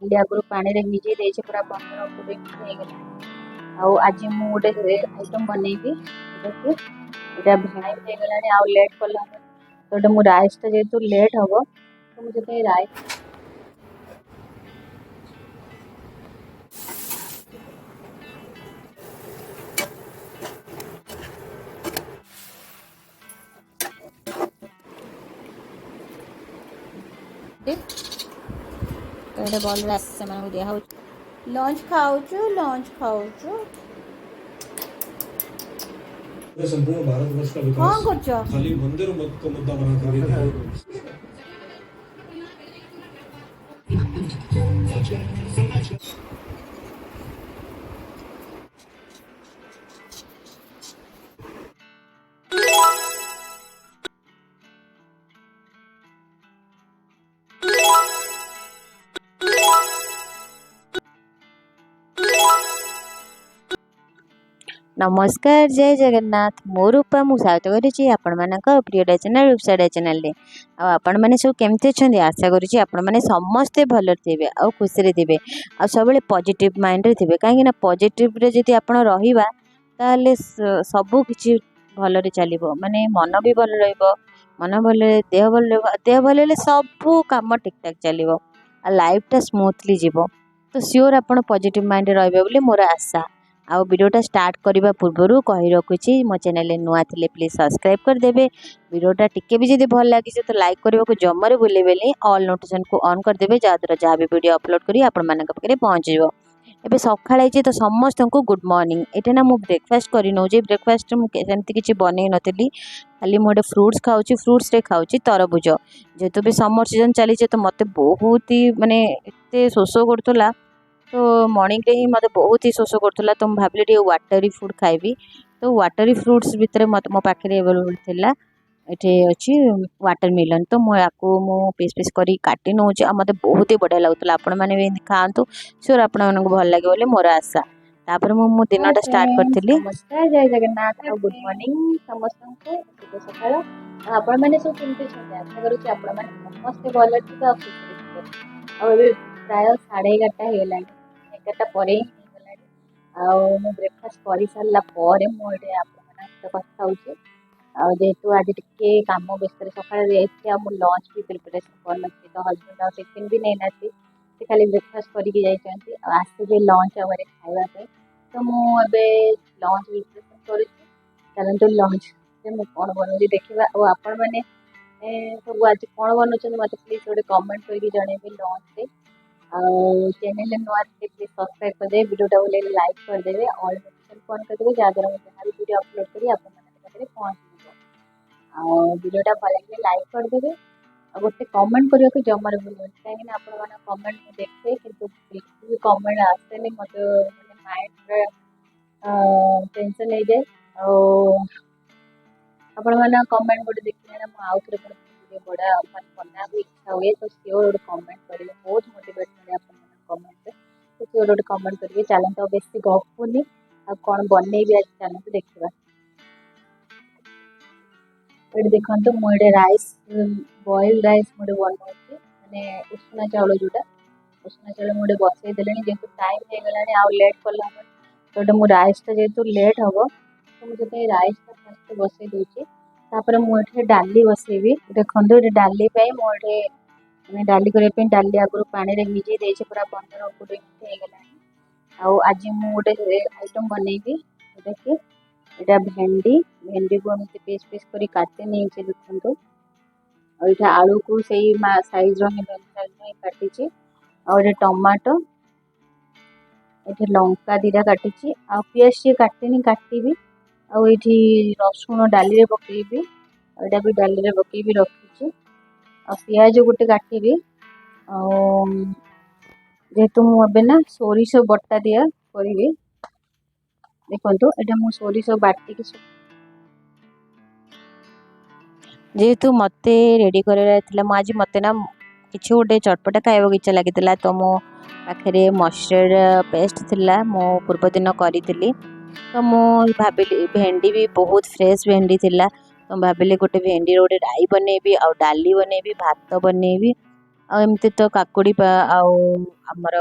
डाली आगुरी पानी रे भिजई देछि पूरा 15-20 मिनिट हो गला। आज मु गोटे आइटम बनैबी देखि एटा भेणाई हो गलानी आ लेट कला तो मु राइस टा जेतु लेट हबो तो मुझे तो राइस कहले बॉल रास से मन दिया हो लंच खाऊछु संपूर्ण भारतवर्ष का विकास खाली मंदिर को मुद्दा बना कर नमस्कार जय जगन्नाथ मो रूपा मु स्वागत करुच्ची आपण मानक प्रिय चैनल रूपसाडा चैनल रे आपण मैंने सब केमती अच्छा आशा करुच्ची आपण मैंने समस्ते भल थे आ खुशी थे आ सब पॉजिटिव माइंड रे थे कहीं पॉजिटिव रे जदि आपण रहिबा ताले सबु किछि भल रे चलिबो माने मन भी भल रहइबो मन भल देह भल सब काम ठीक ठाक चलिबो आ लाइफ टा स्मूथली जीवो तो श्योर आपण पॉजिटिव माइंड रे रहइबो बोली मोर आशा। आउ वीडियोटा स्टार्ट करने पूर्वर कही रखुच्छी मो चैनल नुआ थे प्लीज सब्सक्राइब करदे वीडियोटा टिके भी जब भल लगी तो लाइक करने को जमार भूलें ऑल नोटिफिकेशन को ऑन करदे जहाँद्वारा जहाँ भी वीडियो अपलोड करी आपण पाखे पहुँचो। एबे सकाळ तो समस्त को गुड मॉर्निंग एटा ना मु ब्रेकफास्ट करी नौ ब्रेकफास्ट मुझे किसी बन नी खाली मुझे फ्रुट्स खाऊँ फ्रुट्स रे खाऊँ तरबुज जेहेतु भी समर सीजन चली तो मत बहुत ही मानने एत शोष करूला तो मॉर्निंग रे ही मत बहुत ही शोष करूला तो भाविली टे वाटरी फूड खाइबी तो वाटरी फ्रुट्स भितर मत मो पाखे अवेलेबल थिला एठे अच्छी वाटरमेलन तो मुझे मु पीस पीस करी काटी नौ मत बहुत ही बढ़िया लगुला आपण मैंने भी खातु श्योर आपण मानक भल लगे बोली मोर आशा। तापर मु दिन स्टार्ट करी नमस्कार जय जगन्नाथ और गुड मॉर्निंग समस्त को शुभ सकाळ आपण मैंने सब केमती आशा करुच्ची आपण मैंने समस्त भल थे आ खुशी प्राय 11:30 होगा 11टा पर ही ब्रेकफास्ट कर सारा पर मुझे आप कथा हो जेहेतु आज टे कम व्यस्त सकाल लंच भी प्रिपरेसन करनी तो हजबैंड टिफिन भी नहीं नाती से खाली ब्रेकफास्ट करके आसवे लंच आवर खावाई तो मुझे लंच प्रिपरेसन करूँ लंच मुझे कौन बनूँ देखा और आपण मैंने सब आज कौन बनाऊँ मत प्लीज गोटे कमेंट करके जनइबे लंच चैनल नुआ प्लीज सब्सक्राइब करदे वीडियोटा बोले लाइक करदे ऑल नोटिफिकेशन ऑन करदे जहाँद्वारा मुझे जहाँ भी वीडियो अपलोड करी पाखे पहुँच वीडियोटा भल लगे लाइक करदे गोटे कमेंट करने को जमार भूल कहीं आप कमेंट देखे कि बिल्कुल भी कमेंट आसेनि मत माइंड टेंशन हो जाए आपण मैंने कमेंट गोटे देखिए आउ थे बड़ा मान बना इच्छा हुए तो श्योर गोटे कमेंट करेंगे बहुत मोटिवेट मिले कमेंट तो श्योर गोटे कमेंट करेंगे चलते बेसी गपुनी आ कौन बनइबी आज चलते देखा ये देखो मुझे राइस बॉइल राइस मुझे बनाऊँ मैंने उष्णा चाउल जोटा उष्णा चाउल मुझे बसई दे जेहतु टाइम हो गला आ लेट कला तो मु राइस टा जेहतु लेट हम तो मुझे राइस टा फास्ट बसई दूसरी तापर मुझे डाली बसैबी देखो ये डाली मुझे मैंने डाली करने डाली आगुरी पानी रे भिजई देछि पूरा 15-20 मिनिट हो गला। आज मु गोटे आइटम बनैबी देखिए एटा भेंडी भेंडी को हम पीस पीस करी काटे नहीं देखो और आलू को सही साइज साइज काटी और टमाटो ये लंका दीटा काटी आ पियाज टे काटे काटी आठी रसुण डाली रे पकेबी एटा भी डाली रे पकेबी रखी आ पियाज गोटे काटी जेहेतु मुझे ना सोरिष बटा दिया करी देखो ये मु सोरिष बाटिक जेहेतु मत रेडी कर आज मत ना किसी गोटे चटपटा खाइबा इच्छा लगी तो मो पाखे मस्टर्ड पेस्ट थिला मो पूर्व दिन करी तो मु भाविली भेंडी भी बहुत फ्रेश भेंडी थिला तो भाविली गोटे भेंडी गोटे राई बनैबी आ डाली बनैबी भात बनैबी एमती तो काकुड़ी आउ आमर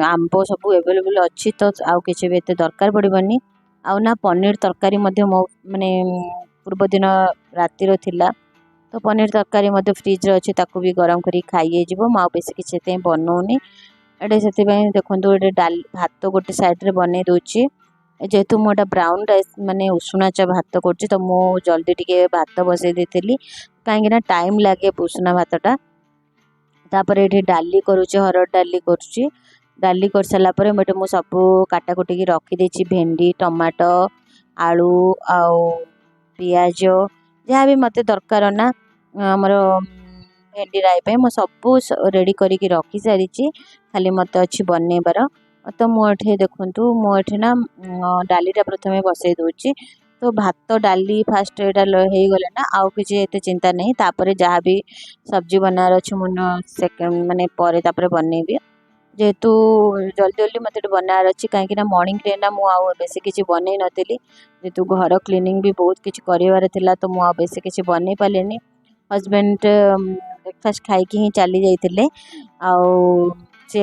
आंब सब एवेलेबल अच्छी तो आउ किसी भी एत दरकार पड़बनी। आउ ना पनीर तरकारी मो माने पूर्व दिन रातिर थिला तो पनीर तरकारी फ्रिज अच्छी ताकू भी गरम करी खाई मुझे बेस किसी बनाऊनी एटे से देखो ये डाल भात गोटे साइड रे बन दूची जेहेतु मुझे ब्राउन राइस माने उषुना चा भात कर तो मु जल्दी टिके भात बसई देती कहीं टाइम लगे उषुना भातटा तापर ये डाली करुचे हरड़ डाली करुची डाली कर सारा पर मु सब काटाकुटी रखीदे भेंडी टमाटो आलू आउ पियाज जहाँ भी मत दरकार ना आमर भेंडी राई पे मु सब रेडी करके रखी सारी खाली मत अच्छी बनइबार तो मुझे देखु मुझे ना डालीटा प्रथम बसई दूची तो भात डाली फास्ट यहाँ हो गले ना आउ किसी एते चिंता नहीं तापर जहाँ भी सब्जी बनार अच्छे मुझे सेकेंड माने पर बनइबी जेहेतु जल्दी जल्दी मत बनार अच्छी कहीं मॉर्निंग रे ना मुझे बेस किसी बनई नी जेहेतु घर क्लीनिंग भी बहुत किसी कर तो मुझे बेस किसी बनई पारे हजबैंड ब्रेकफास्ट खाई ही चली जाते सी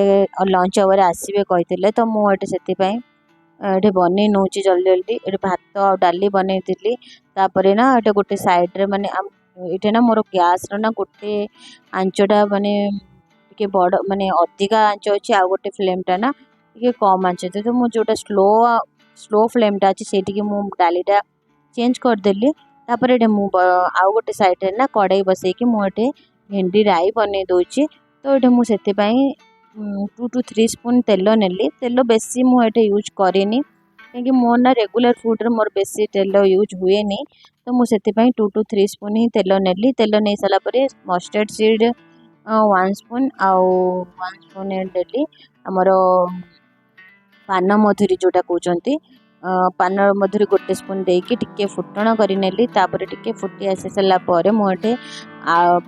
लंच आवर आसवे कही तो मुझे से बनई नौ जल्दी जल्दी ये भात आ डाली बनई तापर ना ये गोटे सैड रे माने ये ना मोर गैस ना गोटे आंचटा माने टे बड़ माने अधिका आंच अच्छी आ गोटे फ्लेमटा ना टे कम आंच तो मुझे स्लो स्लो फ्लेमटा अच्छी से डालीटा चेंज करदेली तापर ये आउ गोटे साइड रे ना कड़ाई बसईकि मुझे भेंडी राई बनई दूची तो ये मुझे 2 to 3 स्पून तेल नेली तेल बेसी मुझे यूज करेनी कहीं मोर ना रेगुलर फूड रे मोर बेसी तेल यूज हुए नहीं तो मुझे 2 to 3 स्पून ही तेल नेली तेल नहीं सारापर मस्टर्ड सीड 1 स्पून आउ 1 स्पून देली आमर पान मधुरी जोटा कहते पान मधुरी गोटे स्पून देकी टिके फुटण करेली टिके फुटी आसी सारापर मुझे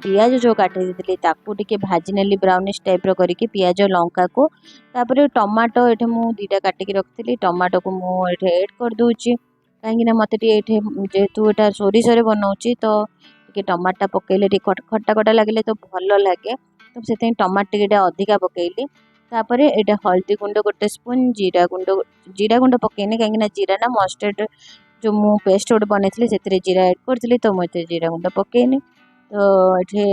पियाज जो काटी देती टिके भाजी नेली ब्राउनिश टाइप करके पियाज लंका को तापर टमाटो ये मुझे 2टा काटिक रखी टमाटो को मुझे ऐड कर दूची कहीं मत जेहेतु यहाँ सोरिष बनाऊँगी तो टे टमाटा पकईले खट्टा खट्टा लगे तो भल लगे तो से टमाटो टे अधिका पकईली तापर ये हल्दी गुंड गोटे स्पून जीरा गुंड पकईनी कहीं जीरा ना मस्टर्ड जो मु पेस्ट गोटे बनई से जीरा ऐड करी तो मुझे जीरा गुंड पकईनी तो ये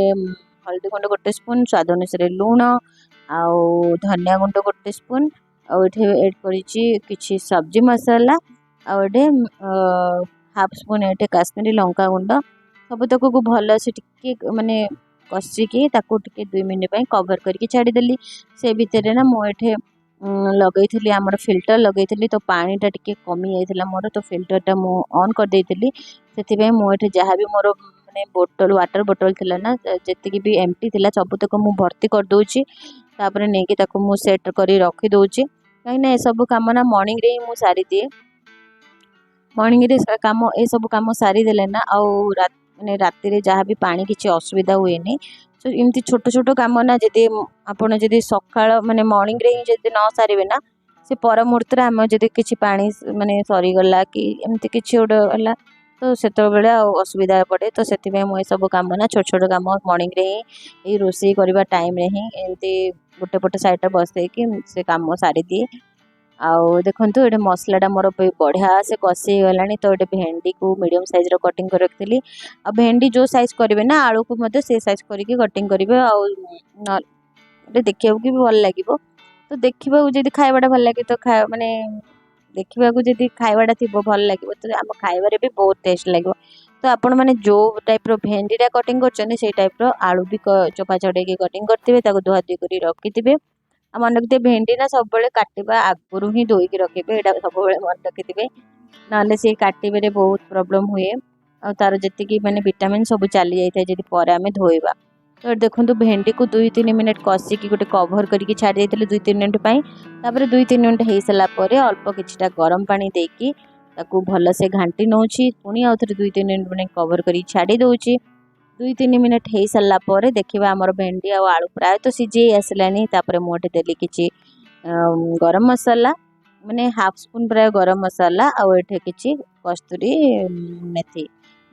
हल्दी गुंड गोटे स्पून स्वाद अनुसार लुण आउ धनिया गुंड गोटे स्पून आउे ऐड करी सब्जी मसाला आउे हाफ स्पून ये काश्मीरी लंका गुंड सबतक को भल से टिके माने कषिकी 2 मिनट कवर करके छाड़देली से भितर ना मुझे लगई आमर फिल्टर लगई तो पानीटा टिके कमी जाइए मोर तो फिल्टरटा मु ऑन कर देती से मुझे जहाँ भी मोर माने बोतल वाटर बोतल थिला ना जी भी एम्प्टी थिला सबतक मु भर्ती कर दूची तापर नहीं कि सेट कर रखी दूची कहीं सब कम ना मॉर्निंग रे ही मु सारी दिए मॉर्निंग रे काम ए सब काम सारी देले ना आउ माने राति रे जहाँ भी पानी किसी असुविधा हुए नहीं तो इमती छोट छोट काम ना जदि आपड़ जदि सकाळ माने मॉर्निंग रे ही जदि न सारे ना से पर मुहूर्त आम जदि किसी पानी माने सरीगला कि एमती किसी गोटे है तो से असुविधा पड़े तो से मुझे सब कम ना छोट छोट कम मॉर्निंग रे ही रोषे करवा टाइम रे ही एमती गोटे पटे साइड बसईकि से कम सारी दिए आउ देखु ये मसलाटा मोर बढ़िया से कषि गला तो ये भेंडी को मीडियम साइज रो कटिंग कर रखी आ भेंडी जो साइज करेंगे ना आलू को से साइज करके कटिंग करेंगे आ देखा भी भल लगे तो देखा जब खाइबाटा भल लगे तो माने देखा जब खाइबाटा थी भल लगे तो आम खाइबार भी बहुत टेस्ट लगे तो आपण मैंने जो टाइप रो भेंडीटा कटिंग कर टाइप रो आलू भी चोपा छड़े कटिंग करते धुआ धुई कर रखि मन रखिए भेंडी ना सब काटा आगुरी ही धोईकी रखिए यहाँ सब मन रखिए ना सी काटे बहुत प्रोब्लेम हुए और तार जी मैंने विटामिन सब चली जाए जब पर आम धोइबा तो देखो भेंडी को 2-3 मिनट कषिकी गोटे कभर करके छाड़ी 2-3 मिनट तापर 2-3 मिनट हो सारापर अल्प किछिटा गरम पानी देकी ताकू भल से घाटी नौची पुणी आउ थे 2-3 मिनट कभर कर छाड़ी दूची 2-3 मिनट हो सारापर देखा आमर भेंडी आ आलू प्राय तो सीझे आसलानी तापर मुझे देली किसी गरम मसाला माने हाफ स्पून प्राय गरम मसाला आउ एठे किछि कस्तूरी मेथी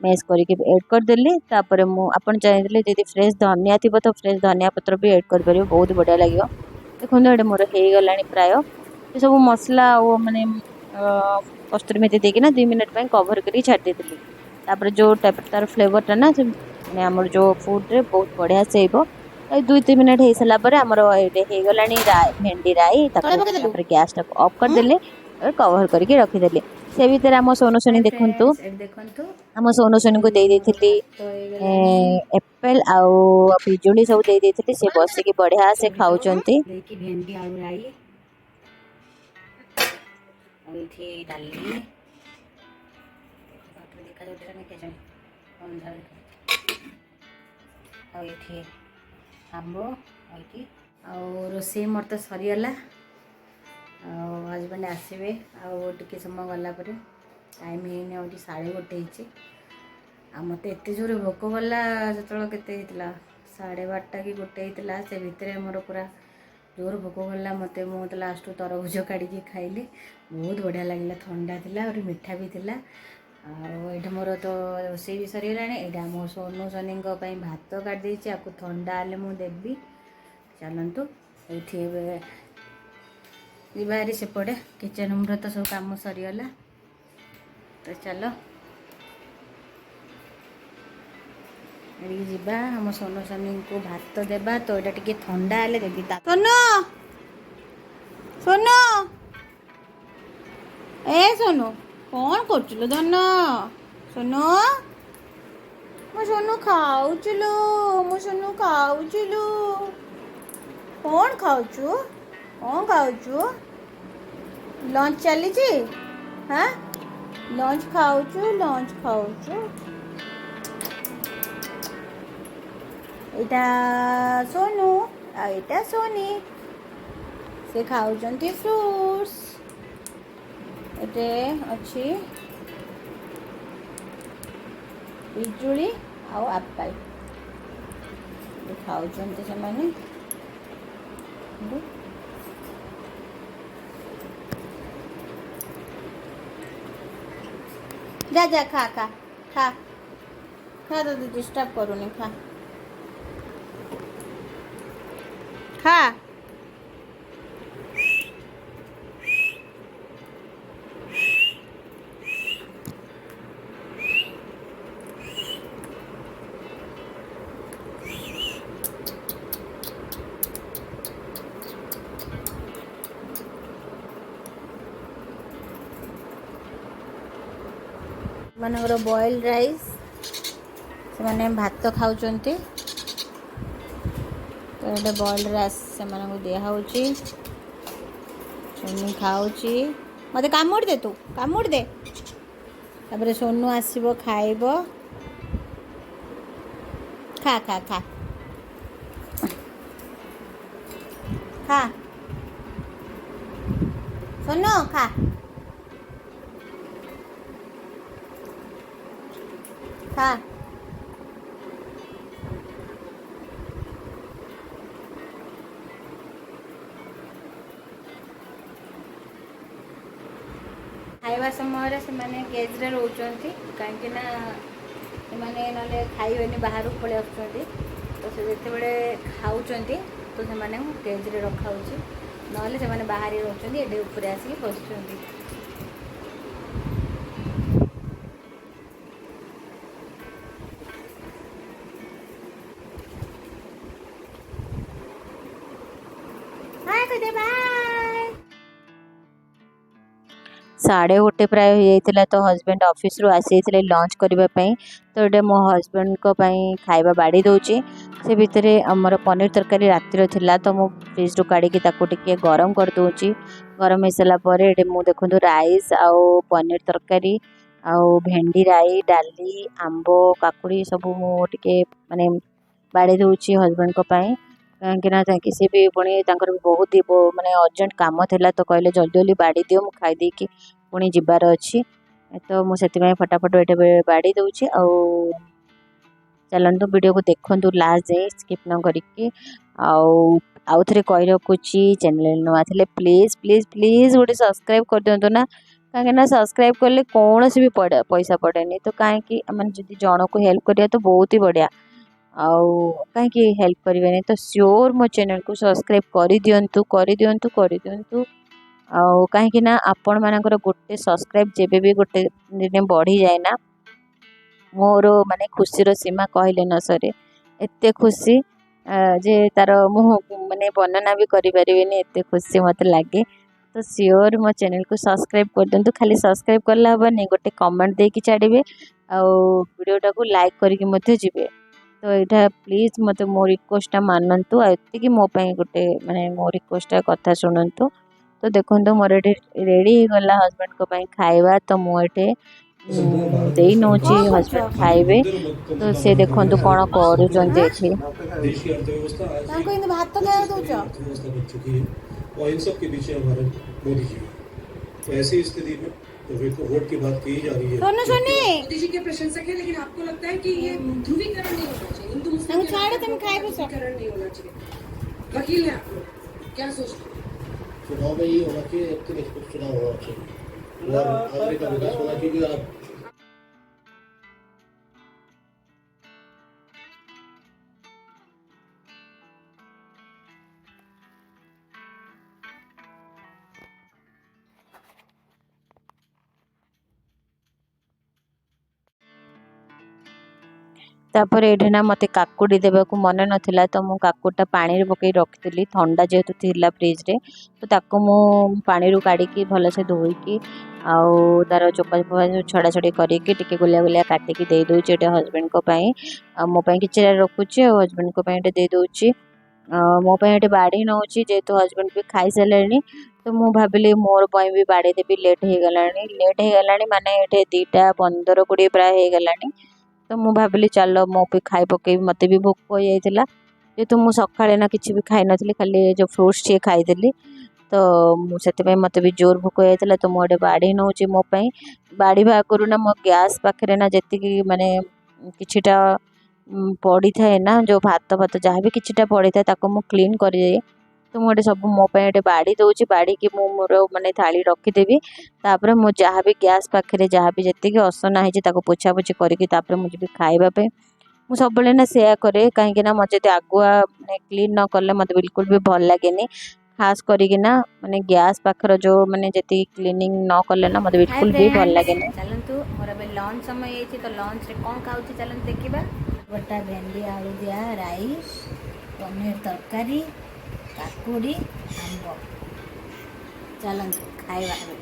मैश करके ऐड करदेली तापर मु आपन चाहिए जदि फ्रेश धनिया थी तो फ्रेश धनिया पत्र भी ऐड कर पारिबो बहुत बढ़िया लगियो। देखो ये मोर हो गलानी प्राय सब मसला और माने कस्तूरी मेथी देकी ना 2 मिनट कवर करी छाड़ देती तापर जो टाइप तार फ्लेवर टा ना माने हमर जो फूड रे बहुत बढ़िया से आइबो 2-3 मिनट हो सारा पर हमर हो गलानी भेंडी राई तापर गैस टा ऑफ कर देले कवर करके रखी देले से भीतर हम सोनू सोनी देखंतु देखंतु हम सोनू सोनी को दे देथिली एप्पल आउ पिजुली सब दे देथिली से बस के बढ़िया से खाउचंती देखि भेंडी आलू राई और इथे डाली बापर देखा जाउतरा ने के जाने अंधार और इथे आंबो आइकी और रोसे मोर तो सरीगला हजबैंड आसवे आगे समय गला टाइम है और 1:30 आ मत एत जोर भोक गला जो के 12:30 कि 1 होता से भितर मोर पूरा जोर भोक गला मत मुझे लास्ट तरबुज काढ़ी खाइली बहुत बढ़िया लगे ठंडा थिला और मीठा भी थिला आठ मोर तो रोसे भी सरीगला यहाँ मो सोनू सोनी भात काट देती आपको ठंडा हेल्ले मुझे देवी चलतु ये बाहरी सेपटे किचन रूम तो सब कम सरीगला तो चलो जीवा हम सोनू सोनी को भात देवा तो यहाँ टे ठंडा हेल्ले देवी सोनू सोनू ए सोनू कौन कर धन सोनू मो सोनू खाऊचुलु मो सोनू खाऊचुलु कौन खाऊचु कौन खाऊचु लंच चली हाँ लंच खाऊचु लंच खाऊचु एटा सोनू आइटा सोनी से खाऊचंती फ्रूट्स एटे अच्छी पिजुली आउ एप्पल खाऊचंती से माने जा जा खा खा खा खा तो डिस्टर्ब करूनी खा खा मनकर बॉइल राइस से मैंने भात खाऊचंती तो ये बॉइल राइस से दिखाऊँगी सोनू खाऊची मत कामुड़ दे तू कामुड़ दे तापर सोनू आसब खाइब खा खा खा खा सोनू खा खा खाइबा समय से मैंने केज्रे रोचंती कहीं ना खाइबे बाहर पलि आसुँच तो से जिते खाऊँच तो से केज्रे रखाऊँच ना से बाहर रोचंती ये ऊपर आसिक बसुँच साढ़े 1 प्राय हो जाता तो हजबैंड ऑफिस रु आसी लंच करने तो ये मो हजबैंड को खाइबा बाड़ी दूची से भितर आमर पनीर तरकारी रातिर थिला तो मु फ्रिज रु काढ़ी टे गरम कर दूची गरम हो सारापर ये मुझे देखो राइस आउ पनीर तरकारी आउ भेंडी राई डाली आंब काकुड़ी सब मुझे माने बाड़ी दूची हजबैंड को कहीं सी भी पुणी भी बहुत माने अर्जेंट काम थिला तो कहले जल्दी जल्दी बाड़ी दियो मुझे खाई देकी पुणी जीवार अच्छी तो मुझे फटाफट ये बाड़ी दूची चलतु वीडियो को देखु लास्ट जाए स्किप न करके आउ थे कही रखुची चैनल नुआ थे प्लीज प्लीज प्लीज गोटे सब्सक्राइब कर दिंतु ना कहीं सब्सक्राइब कले कौन भी पैसा पड़ेनि तो कहीं मैंने जन को हेल्प करिया तो बहुत ही बढ़िया आउ कहीं हेल्प करेंगे तो श्योर मो चैनल को सब्सक्राइब कर दिंतु कर दिंतु कर दिंतु आउ कहीं आपण मानकर गोटे सब्सक्राइब जेबे भी गोटे दिन बढ़ी जाए ना मोर माने खुशीर सीमा कहले न सरे एते खुशी जे तार मुँह माने वर्णना भी करें एते खुशी मत लगे तो सियोर मो चैनल को सब्सक्राइब कर दिंतु खाली सब्सक्राइब करला हेनी गोटे कमेंट देके छाड़े आउ वीडियोटा को लाइक करके मध्य जीवे तो यहाँ प्लीज मत मो रिक्वेस्ट मानतु आती मो गोटे माने मो रिक्वेस्ट कथा शुणु तो देखो मोर रेडी हो गला हस्बैंड को खाइबा तो मुझे संपूर्ण भारत दे वर्ष का नौची विकास हस्बैंड खाली खाइबे मंदिर को तो मुद्दा से बना देखो करके कौन नहीं करुँच देश की अर्थव्यवस्था आज ତାଙ୍କୁ ଏମିତି ଭାତ कुछ ଖାଇବାକୁ इस तरह की ଦଉଛ अर्थव्यवस्था बन चुकी है और इन सब के पीछे हमारे मोदी जी हैं। तो ऐसी स्थिति में तो वोट की बात की जा रही है सोनू सोनी मोदी जी के प्रशंसक है, लेकिन आपको लगता है कि ये ध्रुवीकरण नहीं होना चाहिए, हिंदू मुस्लिम ତାଙ୍କୁ ଛାଡ଼ ତମେ ଖାଇବ ସବ ध्रुवीकरण नहीं होना चाहिए। वकील हैं आप लोग, क्या सोचते हैं? चुनाव में ये होना चाहिए, एक निष्पक्ष चुनाव होना चाहिए और आगे का विकास होना चाहिए। आप तापर ये ना मत काकुड़ी देवा को मन नाला तो मु काकुटा पानी पकई रखी ठंडा जेहेतु थी फ्रिज रे तो ताको मु पानी काढ़ी भलसे धोईकी आउ तार चोपा चोपा छड़ा छड़ी करके टिके गुलिया गुलिया काटिकी दे दूचे हस्बैंड को मो कि रखुची हस्बैंड को दे दूची मो ये बाड़ी नौ जेहेतु हस्बैंड भी खाई सारे तो मु भाविली मोर भी बाड़ी देवी लेट हो गला माने ये 2:15-20 प्राय हो गला तो मु भाविली चल मो भी खाई पकई मत भी भोक हो जाता जेहेतु मु सकाଳେ ना किसी भी खाई नी खाली जो फ्रुट्स टे खाईदेली तो से मत भी जोर भोक हो जाता तो मुझे बाड़ी नौ मो बाड़ी आगुरी ना मो गैस पाखे ना जी माने किछिटा पड़ी थाए ना जो भात भात जहाँ भी किछिटा पड़ी था मु क्लीन कर तो मुझे सब मो बाड़ी दूची बाड़ी की मोर माने थाली रखीदेवी तापर मु जहाँ भी गैस पाखे जहाँ भी जी असना है पोछा पोछी करके मुझे भी खावाई मु सब ना सेया करे कहीं मत आगुआ क्लीन न कले मत बिल्कुल भी भल लगे खास करिकिना माने गैस पाखर जो माने जति क्लीनिंग न कले ना मत बिल्कुल भी भल लगे चलतु मोर अब लंच समय है तो लंच रे कौन खाऊँ चलते देखा गोटा भेंडी आलू दिया राई पनीर तरकारी काकुड़ी आंब चलतु खाइबा आंब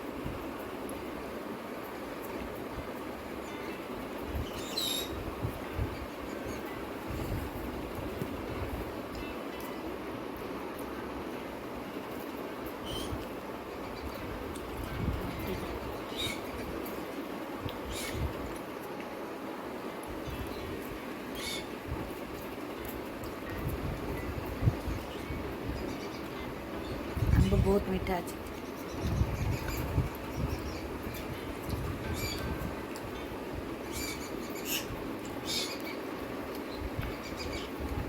बहुत मीठा अच्छे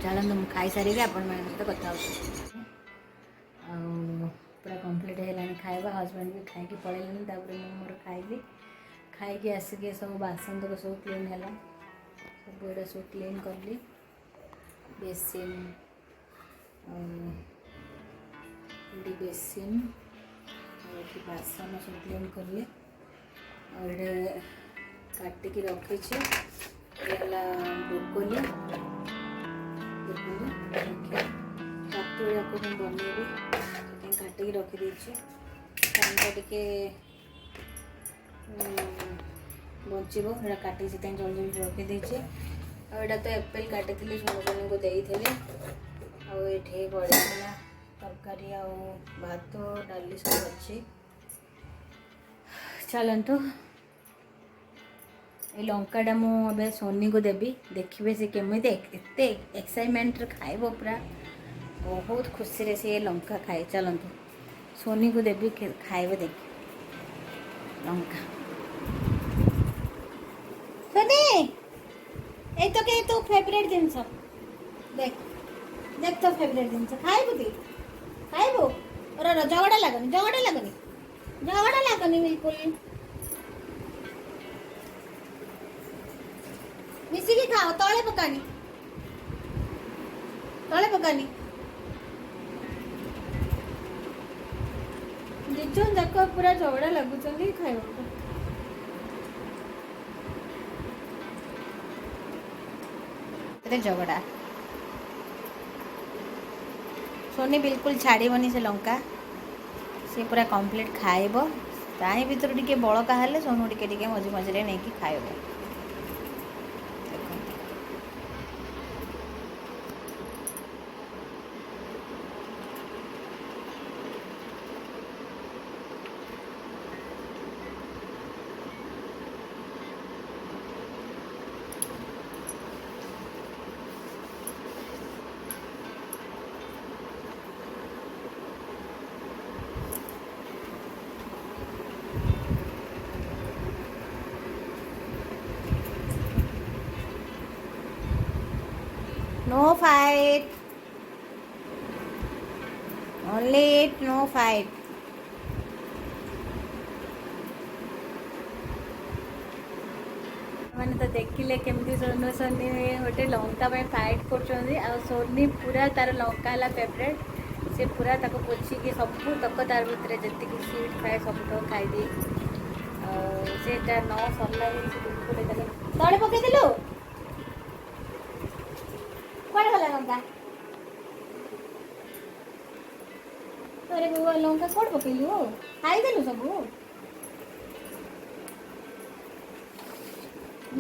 चलते मुझे खाई सारी आपण सहित कथा पूरा कंप्लीट है खाଇବା हस्बैंड भी खाई पड़े तापर मोर खाइली खाई आसिक सब बासन तक सब क्लीन है सब एटा सब क्लीन कली बेसिन बेसिन और बासन सब क्लीन कली और काटिकी रखी ब्रोकोली रात जाक मुझे बनइबी काटिकी रखीदे टाइम टे बचो काटिक से जल्दी जल्दी रखीदे आईटा तो एप्पल काटी सोनू को देती आठे पड़ा तरकारी आ भात डाली सब अच्छी चलतु ये लंकाटा मुझे सोनी को देवी देखिए से केमी एत एक्साइटमेंट खाइब पूरा बहुत खुशी रे से लंका खाए चलतु सोनी को देवी खाइबे देख लंका सोनी ए तो के तू फेवरेट जिनस देख देख तो फेवरेट जिनस खाइबु ती खाइबु अरे झगड़ा लगनी बिल्कुल ମିଶିକି ଖାଅ, ତଳେ ପକାନି, ତଳେ ପକାନି। ଦି ଜଣ ଯାକ ପୁରା ଝଗଡ଼ା ଲାଗୁଛନ୍ତି ଖାଇବାକୁ। ଝଗଡ଼ା सोनी बिल्कुल छाड़बनी से लंका सी पूरा कंप्लीट खाइब ताही भितर टिके बड़का हेले सोनू टिके मझे मझे नहीं कि खाइब। No fight. Only eat, no fight. मैंने तो देखिले केमती सोनू सोनी गोटे लंका में फाइट कर सोनी पूरा तार लंका है फेवरेट से पूरा ताको पोछिकी सबू तक तार भितर जी स्वीट खाए सब तक खाईदी से न सरला बिल्कुल तले पकईदेलु कौन गला लंका अरे बाबा लंका कौन पकईलु खाईदेलु सबू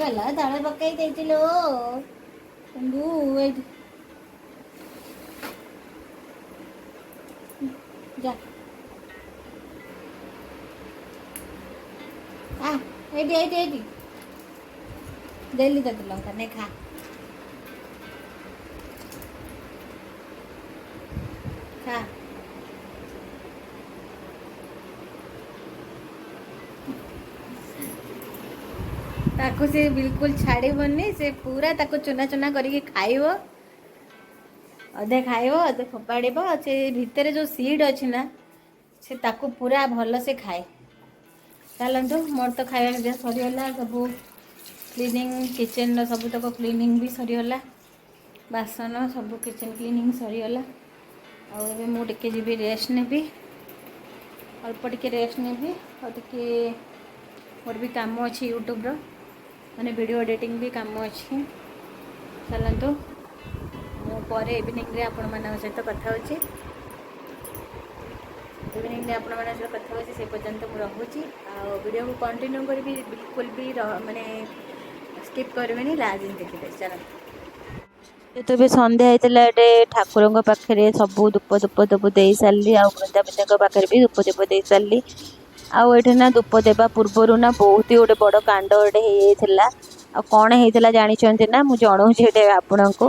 गला तले पकई देइतिलो बंधु जा आ एडी देली तक लंका ने खा खा ताको से बिल्कुल छाड़बनी से पूरा ताको चुना चुना करके खाइब अधे खाइब अधे फोपाड़ से भितर जो सीड अच्छी ना से ताको पूरा भल से खाए। चलतु मोर तो खाया सरीगला सब क्लीनिंग किचन सब तक क्लीनिंग भी सरीगला बासन सब किचन क्लीनिंग सरीगला आबे मुझे जी रेस्ट नेबी अल्प टिके रेस्ट नेबी और टिके मोर भी काम अच्छी यूट्यूब रो माने वीडियो एडिटिंग भी काम अच्छी। चलतु मुझे इवनिंग रे आपण मान सहित कथा होची इवनिंग रे आपण मान सहित कथा होची से पर्यंत मु रहूची आ वीडियो को कंटिन्यू करी बिल्कुल भी माने स्किप करबेनी लास्ट दिन देखिबे। चलो तो भी संध्या होता ये ठाकुर पाखे सब धूप धूप धूप दे सारी आ वृंदावन पाखे भी धूप धूप दे सारी आठे ना धूप देवा पूर्वर ना बहुत ही गोटे बड़ कांड गोटे होता आ कौन होता जानते ना मुझे जनाऊे आपण को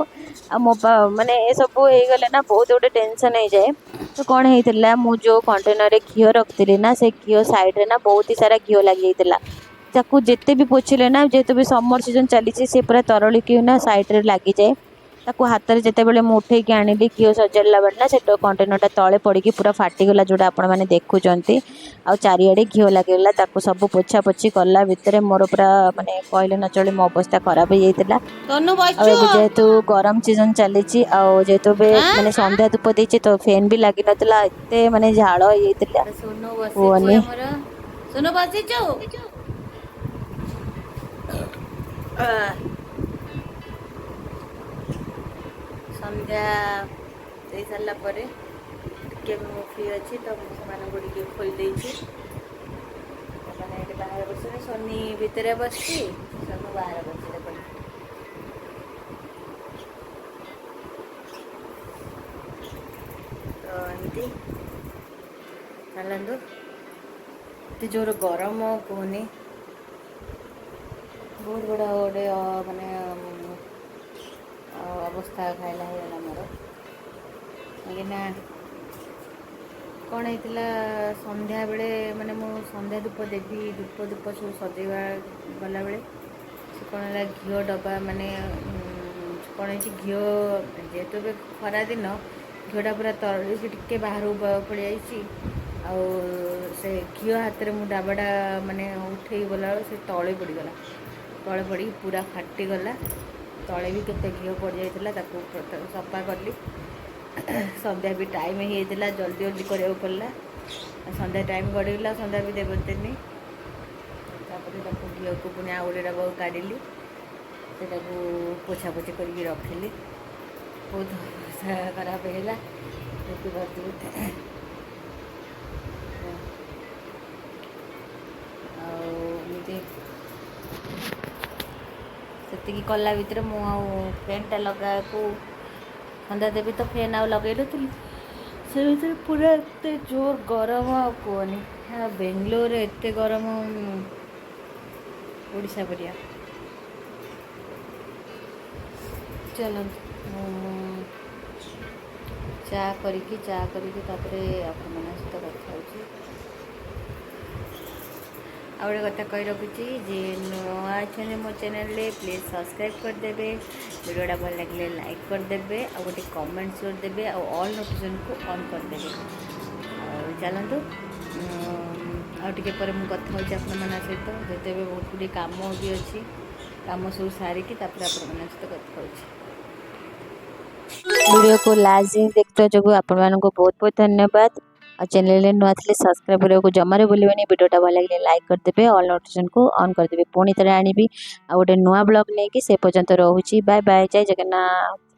आ मो माने ये सब हो गले ना बहुत गोटे टेंशन हो जाए। तो कौन होता मु जो कंटेनर घी रखी ना से घी साइड ना बहुत ही सारा घी लग जाता जिते भी पोछिले ना जेहेतु भी समर सीजन चली से पूरा तरलिकी ना साइड रे लगी जाए ताकू हाथ में जिते बड़े मुठे की आनिली घी सजाड़ा बेले ना से कंटेनरटा तले पड़ी पूरा फाटीगला जोटा आपण मैंने देखुं आ चारिआडे घी लगेगा ताकू सब पोछा पोछी कला भितर मोर पूरा माने कहले न चले मो अवस्था खराब हो जाता जेहेतु गरम सीजन चली जेहेतु माने संध्या धूप देती तो फैन भी लगी नाला एत माने झाड़ हो संध्या दे सारा पर फ्री अच्छी तो मुझे खोल देती बाहर बस सोनी भितर बस सोनू बाहर बस तो एमती चलतु एत जोर गरम कहनी बहुत बड़ा गोटे माने अवस्था खाइला होगा मोर कहीं कौन होता संध्या बेले माने मु संध्या धूप देवी धूप धूप सब सजेवा गला बेले से कौन है घी डब्बा माने कौन है घी जेहेतु खरा दिन घीटा पूरा तरल से टिके बाहर पड़ से घी हाथ में मु डाबाटा माने उठे गला से तले पड़गला तले पड़ी पूरा फाटीगला तले भी केते घी पड़ जाइଥିଲା ତାକୁ सफा कली संध्या भी टाइम होता जल्दी जल्दी कराया पड़ा संध्या टाइम गड़गला संध्या भी देवतेनी घी को पुणी आउ गोटे डाक काढ़ी से पोछा पोछी करके रखिली बहुत खराब है आमती से कला भितर मु फैनटा लगा सन्ध्या देवी तो फैन आउ लगे से भीतर पूरा एत जोर गरम कहनी बेंगलोर एत गरम ओडिशा परिया चलो चा करी तापरे आपण मन सहित कथा होची आ गोटे कथा कही रखुची जे नुआ अच्छे मो चैनल प्लीज सब्सक्राइब करदेवे वीडियोटा भल लगे लाइक करदेवे आ गोटे कमेंट्स करदेवे आ ऑल नोटिफिकेशन को ऑन करदेवे चलतु आगे पर मुझे कथा होची आपण मन सहित जेते बहुत गुडी काम भी अच्छी काम सब सारिकी तापर आपण मन सहित कथा होची वीडियो को लास्ट दिन देखते जो आपण मानक बहुत बहुत धन्यवाद और चैनल नुआ थे सब्सक्राइब करने को जमारे भूलें वीडियोटा भल लगे लाइक करदेवे ऑल नोटिफिकेशन को ऑन करदेवे पुणी थे आनी आ गोटे नुआ ब्लॉग नहीं कि से पर्यंत रोची बाय बाय जय जगन्नाथ।